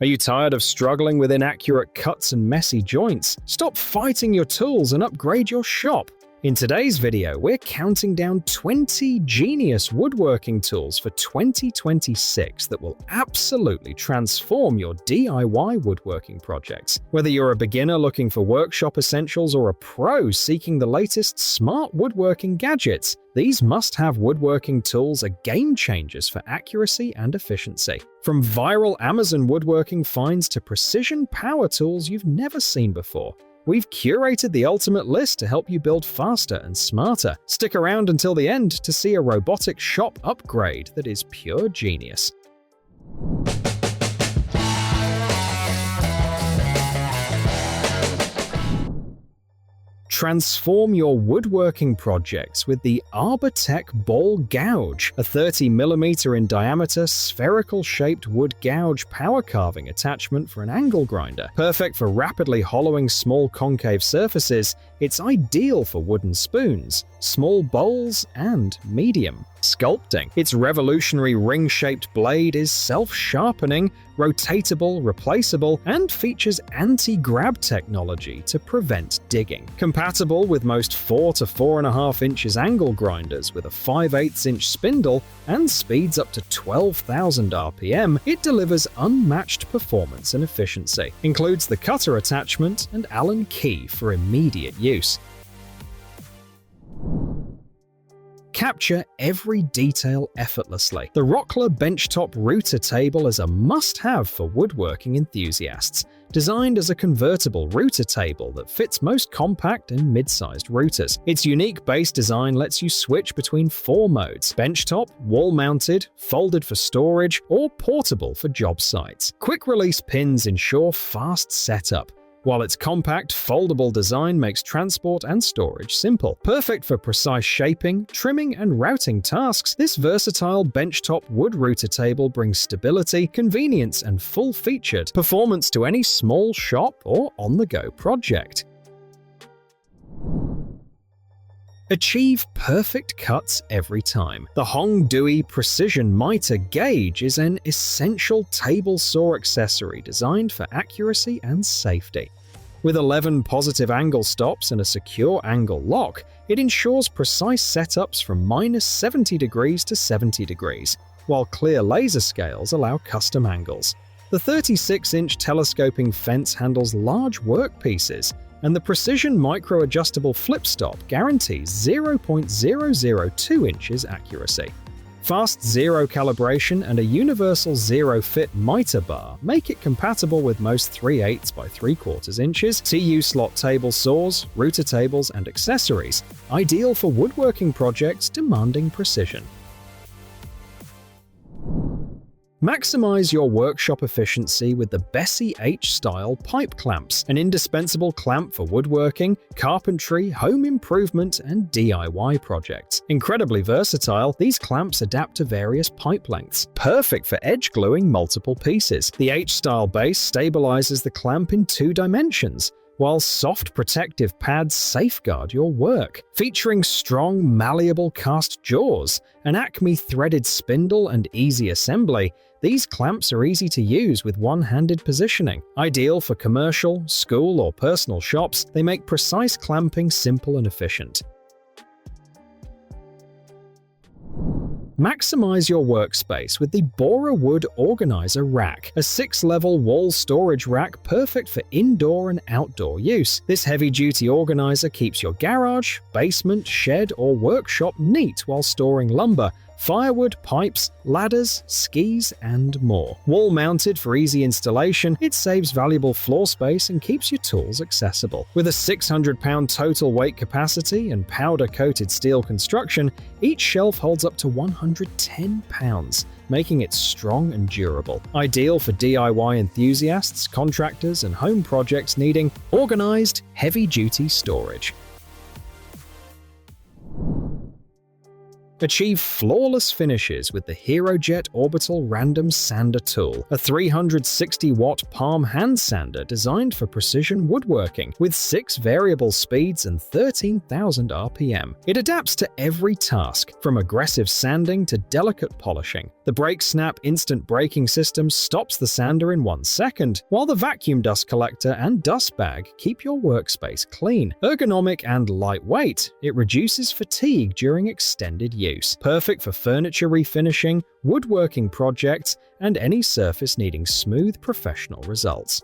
Are you tired of struggling with inaccurate cuts and messy joints? Stop fighting your tools and upgrade your shop. In today's video, we're counting down 20 genius woodworking tools for 2026 that will absolutely transform your DIY woodworking projects. Whether you're a beginner looking for workshop essentials or a pro seeking the latest smart woodworking gadgets, these must-have woodworking tools are game changers for accuracy and efficiency. From viral Amazon woodworking finds to precision power tools you've never seen before, we've curated the ultimate list to help you build faster and smarter. Stick around until the end to see a robotic shop upgrade that is pure genius. Transform your woodworking projects with the Arbortech Ball Gouge, a 30mm in diameter, spherical-shaped wood gouge power carving attachment for an angle grinder. Perfect for rapidly hollowing small concave surfaces, it's ideal for wooden spoons, small bowls, and medium sculpting. Its revolutionary ring-shaped blade is self-sharpening, rotatable, replaceable, and features anti-grab technology to prevent digging. Compatible with most 4 to 4.5 inches angle grinders with a 5/8 inch spindle and speeds up to 12,000 RPM, it delivers unmatched performance and efficiency. Includes the cutter attachment and Allen key for immediate use. Capture every detail effortlessly. The Rockler Benchtop router table is a must-have for woodworking enthusiasts. Designed as a convertible router table that fits most compact and mid-sized routers. Its unique base design lets you switch between 4 modes: benchtop, wall-mounted, folded for storage, or portable for job sites. Quick-release pins ensure fast setup, while its compact, foldable design makes transport and storage simple. Perfect for precise shaping, trimming, and routing tasks, this versatile benchtop wood router table brings stability, convenience, and full-featured performance to any small shop or on-the-go project. Achieve perfect cuts every time. The Hongdui Precision Miter Gauge is an essential table saw accessory designed for accuracy and safety. With 11 positive angle stops and a secure angle lock, it ensures precise setups from -70 degrees to 70 degrees, while clear laser scales allow custom angles. The 36-inch telescoping fence handles large workpieces, and the precision micro-adjustable flipstop guarantees 0.002 inches accuracy. Fast zero calibration and a universal zero-fit miter bar make it compatible with most 3/8 by 3/4 inches TU slot table saws, router tables, and accessories, ideal for woodworking projects demanding precision. Maximize your workshop efficiency with the Bessey H-style pipe clamps, an indispensable clamp for woodworking, carpentry, home improvement, and DIY projects. Incredibly versatile, these clamps adapt to various pipe lengths, perfect for edge gluing multiple pieces. The H-style base stabilizes the clamp in 2 dimensions, while soft protective pads safeguard your work. Featuring strong, malleable cast jaws, an Acme threaded spindle, and easy assembly, these clamps are easy to use with one-handed positioning. Ideal for commercial, school, or personal shops, they make precise clamping simple and efficient. Maximize your workspace with the Bora Wood Organizer Rack, a 6-level wall storage rack perfect for indoor and outdoor use. This heavy-duty organizer keeps your garage, basement, shed, or workshop neat while storing lumber, firewood, pipes, ladders, skis, and more. Wall-mounted for easy installation, it saves valuable floor space and keeps your tools accessible. With a 600-pound total weight capacity and powder-coated steel construction, each shelf holds up to 110 pounds, making it strong and durable. Ideal for DIY enthusiasts, contractors, and home projects needing organized, heavy-duty storage. Achieve flawless finishes with the HeroJet Orbital Random Sander Tool, a 360-watt palm hand sander designed for precision woodworking, with 6 variable speeds and 13,000 RPM. It adapts to every task, from aggressive sanding to delicate polishing, The brake snap instant braking system stops the sander in 1 second, while the vacuum dust collector and dust bag keep your workspace clean. Ergonomic and lightweight, it reduces fatigue during extended use. Perfect for furniture refinishing, woodworking projects, and any surface needing smooth professional results.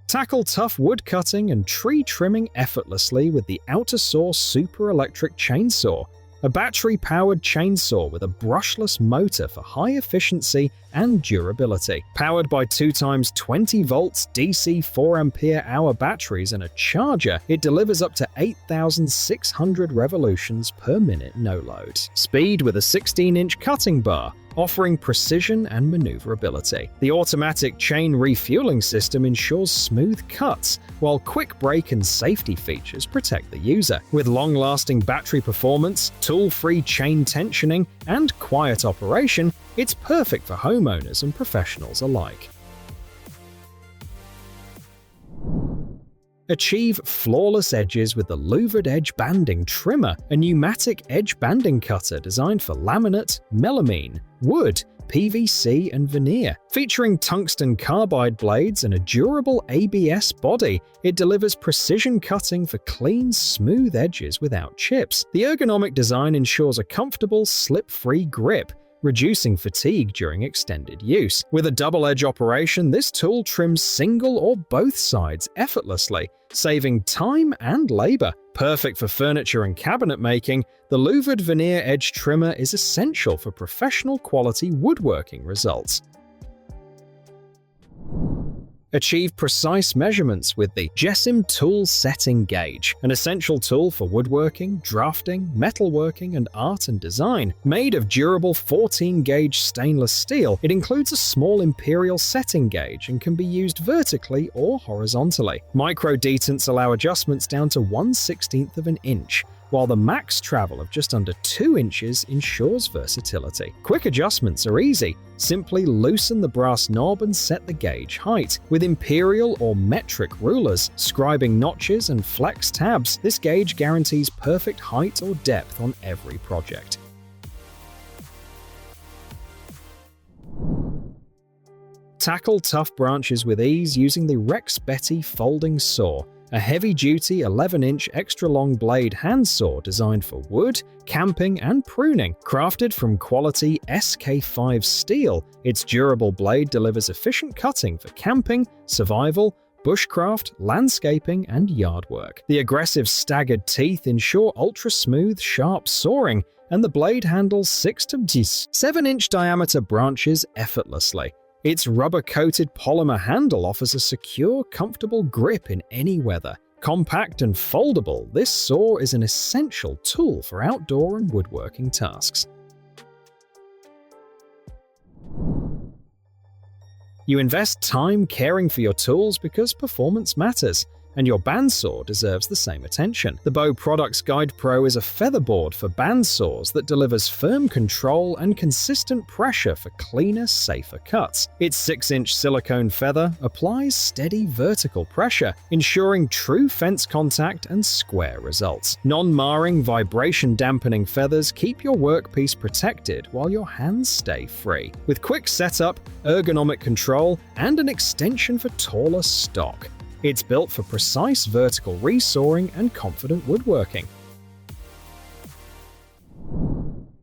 Tackle tough wood cutting and tree trimming effortlessly with the Outesawsuper electric chainsaw, a battery-powered chainsaw with a brushless motor for high efficiency and durability. Powered by 2x 20 volts DC 4Ah batteries and a charger, it delivers up to 8,600 revolutions per minute no load. Speed with a 16-inch cutting bar, offering precision and maneuverability. The automatic chain refueling system ensures smooth cuts, while quick brake and safety features protect the user. With long-lasting battery performance, tool-free chain tensioning, and quiet operation, it's perfect for homeowners and professionals alike. Achieve flawless edges with the Luvrd Edge Banding Trimmer, a pneumatic edge banding cutter designed for laminate, melamine, wood, PVC, and veneer. Featuring tungsten carbide blades and a durable ABS body, it delivers precision cutting for clean, smooth edges without chips. The ergonomic design ensures a comfortable, slip-free grip, reducing fatigue during extended use. With a double-edge operation, this tool trims single or both sides effortlessly, saving time and labor. Perfect for furniture and cabinet making, the Luvrd Veneer Edge Trimmer is essential for professional quality woodworking results. Achieve precise measurements with the JessEm Tool Setting Gauge, an essential tool for woodworking, drafting, metalworking, and art and design. Made of durable 14-gauge stainless steel, it includes a small imperial setting gauge and can be used vertically or horizontally. Micro detents allow adjustments down to 1/16 of an inch, while the max travel of just under 2 inches ensures versatility. Quick adjustments are easy. Simply loosen the brass knob and set the gauge height. With imperial or metric rulers, scribing notches, and flex tabs, this gauge guarantees perfect height or depth on every project. Tackle tough branches with ease using the Rexbeti Folding Saw, a heavy-duty 11-inch extra-long blade handsaw designed for wood, camping, and pruning. Crafted from quality SK5 steel, its durable blade delivers efficient cutting for camping, survival, bushcraft, landscaping, and yard work. The aggressive staggered teeth ensure ultra-smooth, sharp sawing, and the blade handles 6 to 7-inch diameter branches effortlessly. Its rubber-coated polymer handle offers a secure, comfortable grip in any weather. Compact and foldable, this saw is an essential tool for outdoor and woodworking tasks. You invest time caring for your tools because performance matters, and your bandsaw deserves the same attention. The Bo Products Guidepro is a featherboard for bandsaws that delivers firm control and consistent pressure for cleaner, safer cuts. Its 6-inch silicone feather applies steady vertical pressure, ensuring true fence contact and square results. Non-marring, vibration-dampening feathers keep your workpiece protected while your hands stay free. With quick setup, ergonomic control, and an extension for taller stock, it's built for precise vertical resawing and confident woodworking.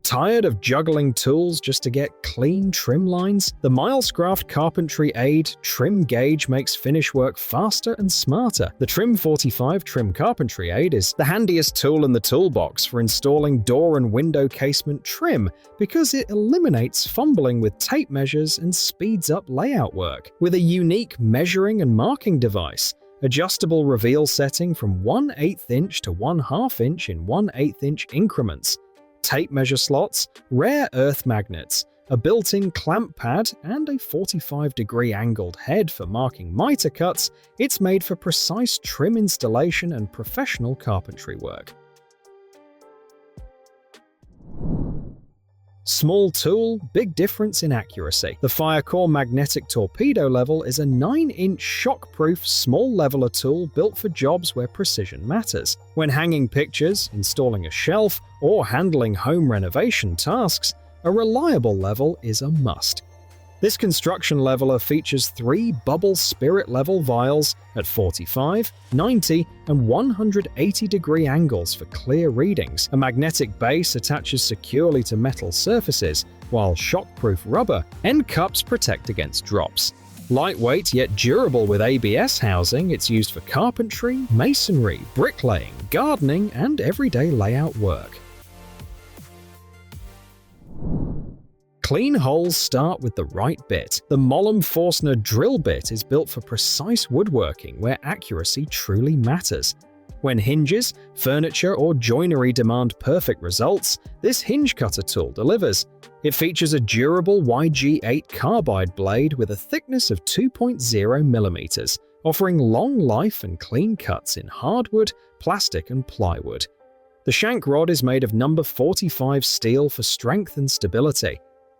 Tired of juggling tools just to get clean trim lines? The Milescraft Carpentry Aid Trim Gauge makes finish work faster and smarter. The Trim 45 Trim Carpentry Aid is the handiest tool in the toolbox for installing door and window casement trim because it eliminates fumbling with tape measures and speeds up layout work. With a unique measuring and marking device, adjustable reveal setting from 1/8 inch to 1/2 inch in 1/8 inch increments, tape measure slots, rare earth magnets, a built-in clamp pad, and a 45-degree angled head for marking miter cuts, it's made for precise trim installation and professional carpentry work. Small tool, big difference in accuracy. The Firecore magnetic torpedo level is a 9-inch shockproof small leveler tool built for jobs where precision matters. When hanging pictures, installing a shelf, or handling home renovation tasks, a reliable level is a must. This construction leveler features 3 bubble spirit level vials at 45, 90, and 180-degree angles for clear readings. A magnetic base attaches securely to metal surfaces, while shockproof rubber end cups protect against drops. Lightweight yet durable with ABS housing, it's used for carpentry, masonry, bricklaying, gardening, and everyday layout work. Clean holes start with the right bit. The Mollom Forstner drill bit is built for precise woodworking where accuracy truly matters. When hinges, furniture, or joinery demand perfect results, this hinge cutter tool delivers. It features a durable YG8 carbide blade with a thickness of 2.0 mm, offering long life and clean cuts in hardwood, plastic, and plywood. The shank rod is made of number 45 steel for strength and stability.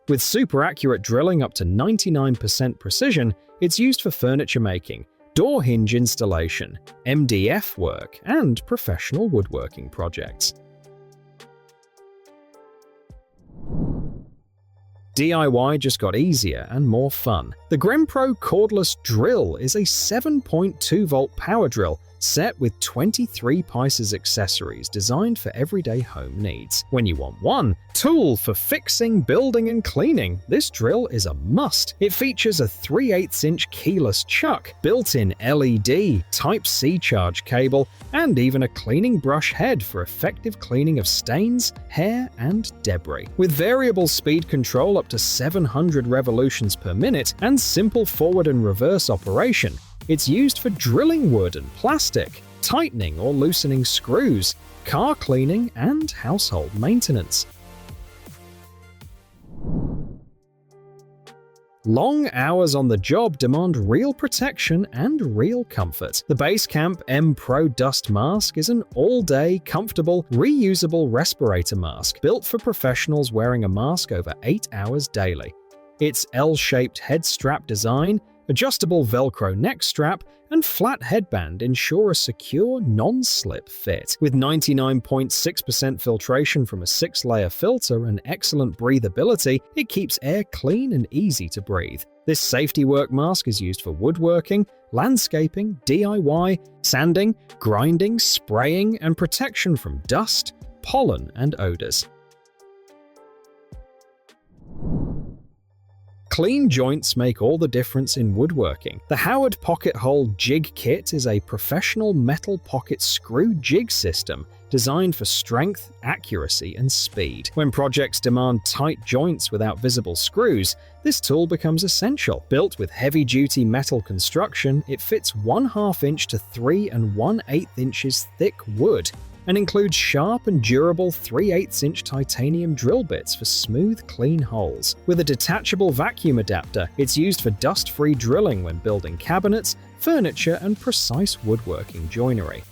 With super accurate drilling up to 99% precision, it's used for furniture making, door hinge installation, MDF work, and professional woodworking projects. DIY just got easier and more fun. The Grenpro Cordless drill is a 7.2-volt power drill set with 23 pieces accessories designed for everyday home needs. When you want one tool for fixing, building, and cleaning, this drill is a must. It features a 3/8-inch keyless chuck, built-in LED, Type-C charge cable, and even a cleaning brush head for effective cleaning of stains, hair, and debris. With variable speed control up to 700 revolutions per minute and simple forward and reverse operation, it's used for drilling wood and plastic, tightening or loosening screws, car cleaning, and household maintenance. Long hours on the job demand real protection and real comfort. The Basecamp M Pro Dust Mask is an all-day, comfortable, reusable respirator mask built for professionals wearing a mask over 8 hours daily. Its L-shaped head strap design, adjustable Velcro neck strap, and flat headband ensure a secure, non-slip fit. With 99.6% filtration from a 6-layer filter and excellent breathability, it keeps air clean and easy to breathe. This safety work mask is used for woodworking, landscaping, DIY, sanding, grinding, spraying, and protection from dust, pollen, and odors. Clean joints make all the difference in woodworking. The Howod Pocket Hole Jig Kit is a professional metal pocket screw jig system designed for strength, accuracy, and speed. When projects demand tight joints without visible screws, this tool becomes essential. Built with heavy-duty metal construction, it fits 1/2 inch to 3 1/8 inches thick wood, and includes sharp and durable 3/8-inch titanium drill bits for smooth, clean holes. With a detachable vacuum adapter, it's used for dust-free drilling when building cabinets, furniture, and precise woodworking joinery.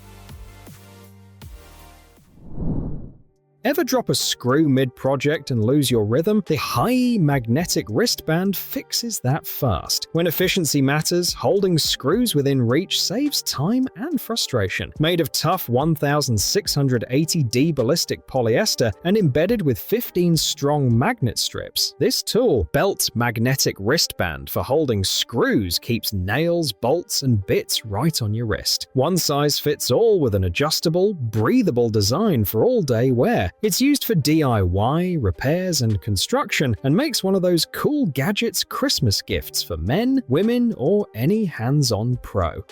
Ever drop a screw mid-project and lose your rhythm? The Hieey magnetic wristband fixes that fast. When efficiency matters, holding screws within reach saves time and frustration. Made of tough 1680D ballistic polyester and embedded with 15 strong magnet strips, this tool, Belt Magnetic Wristband for holding screws, keeps nails, bolts, and bits right on your wrist. One size fits all with an adjustable, breathable design for all-day wear. It's used for DIY, repairs, and construction, and makes one of those cool gadgets Christmas gifts for men, women, or any hands-on pro.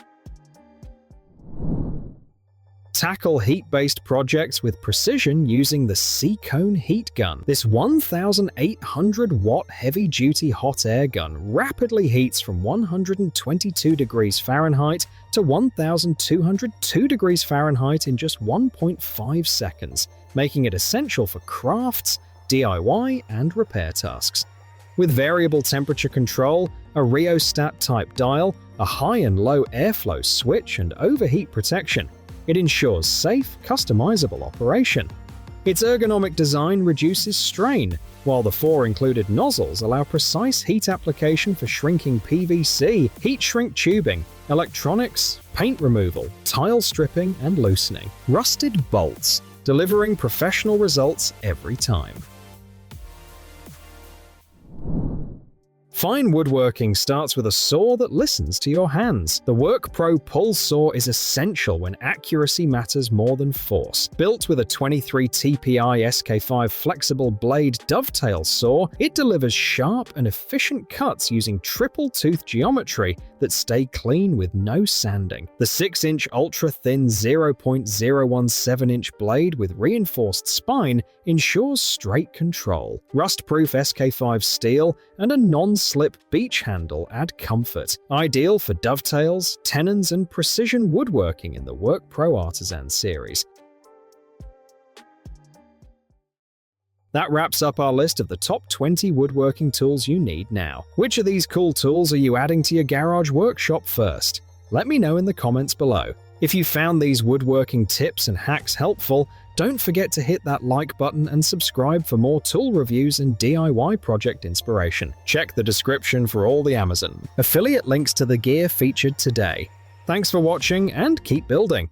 Tackle heat-based projects with precision using the Seekone Heat Gun. This 1,800-watt heavy-duty hot air gun rapidly heats from 122 degrees Fahrenheit to 1,202 degrees Fahrenheit in just 1.5 seconds, making it essential for crafts, DIY, and repair tasks. With variable temperature control, a rheostat-type dial, a high and low airflow switch, and overheat protection, it ensures safe, customizable operation. Its ergonomic design reduces strain, while the 4 included nozzles allow precise heat application for shrinking PVC, heat shrink tubing, electronics, paint removal, tile stripping, and loosening. Rusted bolts, delivering professional results every time. Fine woodworking starts with a saw that listens to your hands. The Workpro pull saw is essential when accuracy matters more than force. Built with a 23 TPI SK5 flexible blade dovetail saw, it delivers sharp and efficient cuts using triple tooth geometry that stay clean with no sanding. The 6-inch ultra-thin 0.017-inch blade with reinforced spine ensures straight control. Rust-proof SK5 steel and a non-slip beach handle add comfort, ideal for dovetails, tenons, and precision woodworking in the Workpro Artisan series. That wraps up our list of the top 20 woodworking tools you need now. Which of these cool tools are you adding to your garage workshop first? Let me know in the comments below. If you found these woodworking tips and hacks helpful, don't forget to hit that like button and subscribe for more tool reviews and DIY project inspiration. Check the description for all the Amazon affiliate links to the gear featured today. Thanks for watching and keep building!